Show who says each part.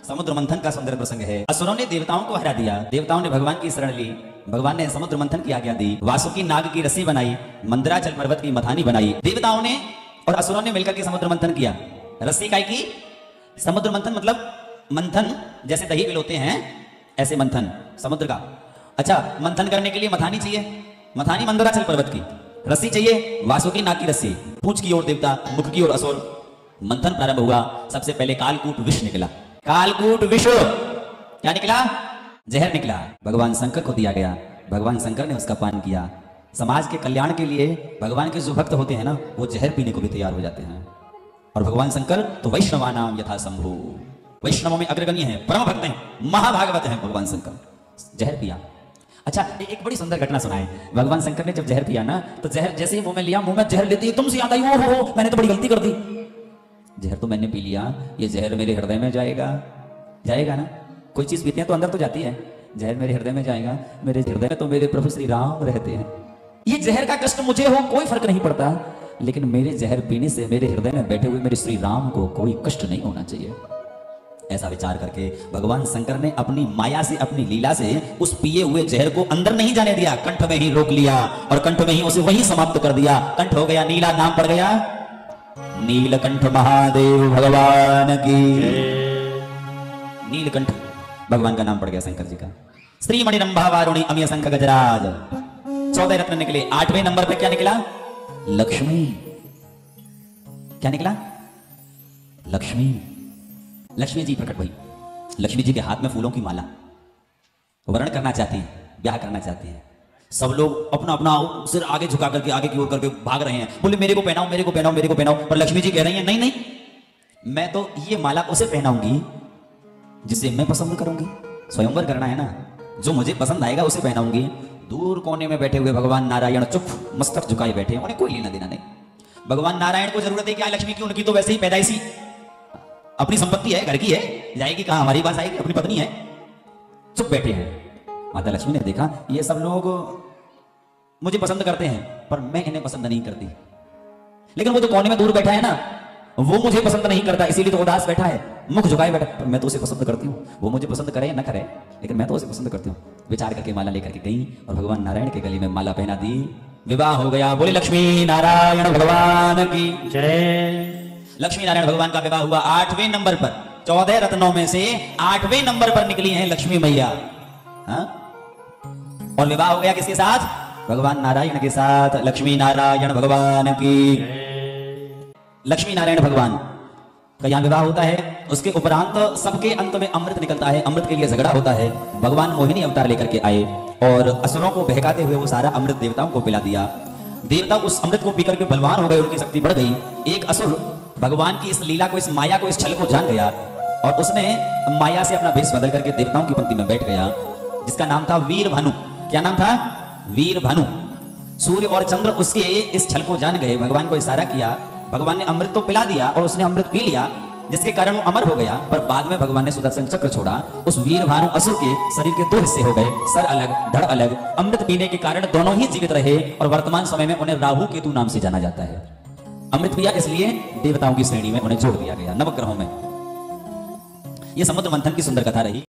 Speaker 1: समुद्र मंथन का सुंदर प्रसंग है। असुरों ने देवताओं को हरा दिया, देवताओं ने भगवान की शरण ली, भगवान ने समुद्र मंथन की आज्ञा दी, वासुकी नाग की रस्सी बनाई, मंदराचल पर्वत की मथानी बनाई। देवताओं ने और असुरों ने मिलकर के समुद्र मंथन किया। रस्सी काय की? समुद्र मंथन मतलब मंथन जैसे दही मिलोते हैं ऐसे मंथन समुद्र का। अच्छा, मंथन करने के लिए मथानी चाहिए, मथानी मंदराचल पर्वत की, रस्सी चाहिए वासुकी नाग की रस्सी। पूंछ की ओर देवता, मुख की ओर असुर। मंथन प्रारंभ हुआ। सबसे पहले कालकूट विष निकला। कालकूट विष क्या निकला? जहर निकला। भगवान शंकर को दिया गया, भगवान शंकर ने उसका पान किया। समाज के कल्याण के लिए भगवान के जो भक्त होते हैं ना, वो जहर पीने को भी तैयार हो जाते हैं। और भगवान शंकर तो वैष्णवानाम यथा शंभु, वैष्णवों में अग्रगण्य है, परम भक्त हैं, महाभागवत हैं भगवान शंकर। जहर पिया। अच्छा, एक बड़ी सुंदर घटना सुनाए। भगवान शंकर ने जब जहर पिया ना, तो जहर जैसे ही मुंह में लिया, मुंह में जहर लेती तुमसे याद आई, हो मैंने तो बड़ी गलती कर दी। जहर तो मैंने पी लिया, ये जहर मेरे हृदय में जाएगा, जाएगा ना। कोई चीज पीते हैं तो अंदर तो जाती है, जहर मेरे हृदय में जाएगा। मेरे हृदय में तो मेरे प्रभु श्री राम रहते हैं। ये जहर का कष्ट मुझे हो कोई फर्क नहीं पड़ता, लेकिन मेरे जहर पीने से मेरे हृदय में बैठे हुए मेरे श्री राम को कोई कष्ट नहीं होना चाहिए। ऐसा विचार करके भगवान शंकर ने अपनी माया से, अपनी लीला से उस पिए हुए जहर को अंदर नहीं जाने दिया, कंठ में ही रोक लिया और कंठ में ही उसे वही समाप्त कर दिया। कंठ हो गया नीला, नाम पड़ गया नीलकंठ महादेव भगवान की। नीलकंठ भगवान का नाम पड़ गया शंकर जी का। श्री मणिरंभा वारुणी अमीय शंख गजराज। 14 रत्न निकले। 8वें नंबर पे क्या निकला? लक्ष्मी। क्या निकला? लक्ष्मी। लक्ष्मी जी प्रकट हुई। लक्ष्मी जी के हाथ में फूलों की माला। वर्ण करना चाहती है, ब्याह करना चाहती है। सब लोग अपना अपना सिर आगे झुका करके आगे की ओर करके भाग रहे हैं, बोले मेरे को पहनाओ, मेरे को पहनाओ, मेरे को पहनाओ। पर लक्ष्मी जी कह रही हैं नहीं नहीं, मैं तो ये माला उसे पहनाऊंगी जिसे मैं पसंद करूंगी। स्वयंवर करना है ना, जो मुझे पसंद आएगा उसे पहनाऊंगी। दूर कोने में बैठे हुए भगवान नारायण चुप मस्तक झुकाए बैठे हैं, उन्हें कोई लेना देना नहीं। भगवान नारायण को जरूरत है क्या लक्ष्मी की? उनकी तो वैसे ही पैदाइशी अपनी संपत्ति है, घर की है, जाएगी कहां? हमारी पास आएगी, अपनी पत्नी है। चुप बैठे हैं। माता लक्ष्मी ने देखा ये सब लोग मुझे पसंद करते हैं, पर मैं इन्हें पसंद नहीं करती। लेकिन वो जो कोने में दूर बैठा है ना, वो मुझे पसंद नहीं करता, इसीलिए तो उदास बैठा है, मुख झुकाए बैठा। पर मैं तो उसे पसंद करती हूँ, वो मुझे पसंद करे या न करे, लेकिन मैं तो उसे पसंद करती हूँ। विचार करके माला लेकर के गई और भगवान नारायण के गले में माला पहना दी। विवाह हो गया। बोले लक्ष्मी नारायण भगवान की जय। लक्ष्मी नारायण भगवान का विवाह हुआ। 8वें नंबर पर, 14 रत्नों में से 8वें नंबर पर निकली हैं लक्ष्मी मैया। हाँ? और विवाह हो गया किसके साथ? भगवान नारायण के साथ। लक्ष्मी नारायण भगवान की। लक्ष्मी नारायण भगवान का यहाँ विवाह होता है। उसके उपरांत सबके अंत में अमृत निकलता है, अमृत के लिए झगड़ा होता है। भगवान मोहिनी अवतार लेकर के आए और असुरों को बहकाते हुए वो सारा अमृत देवताओं को पिला दिया। देवता उस अमृत को पीकर के बलवान हो गए, उनकी शक्ति बढ़ गई। एक असुर भगवान की इस लीला को, इस माया को, इस छल को जान गया और उसने माया से अपना भेष बदल करके देवताओं की पंक्ति में बैठ गया, जिसका नाम था वीरभानु। क्या नाम था? वीरभानु। सूर्य और चंद्र उसके इस छल को जान गए, भगवान को इशारा किया, भगवान ने अमृत तो पिला दिया और उसने अमृत पी लिया, जिसके कारण वो अमर हो गया। पर बाद में भगवान ने सुदर्शन चक्र छोड़ा, उस वीरभानु असुर के शरीर के 2 हिस्से हो गए, सर अलग धड़ अलग। अमृत पीने के कारण दोनों ही जीवित रहे और वर्तमान समय में उन्हें राहु केतु नाम से जाना जाता है। अमृत पिया इसलिए देवताओं की श्रेणी में उन्हें जोड़ दिया गया, नवग्रहों में। यह समुद्र मंथन की सुंदर कथा रही।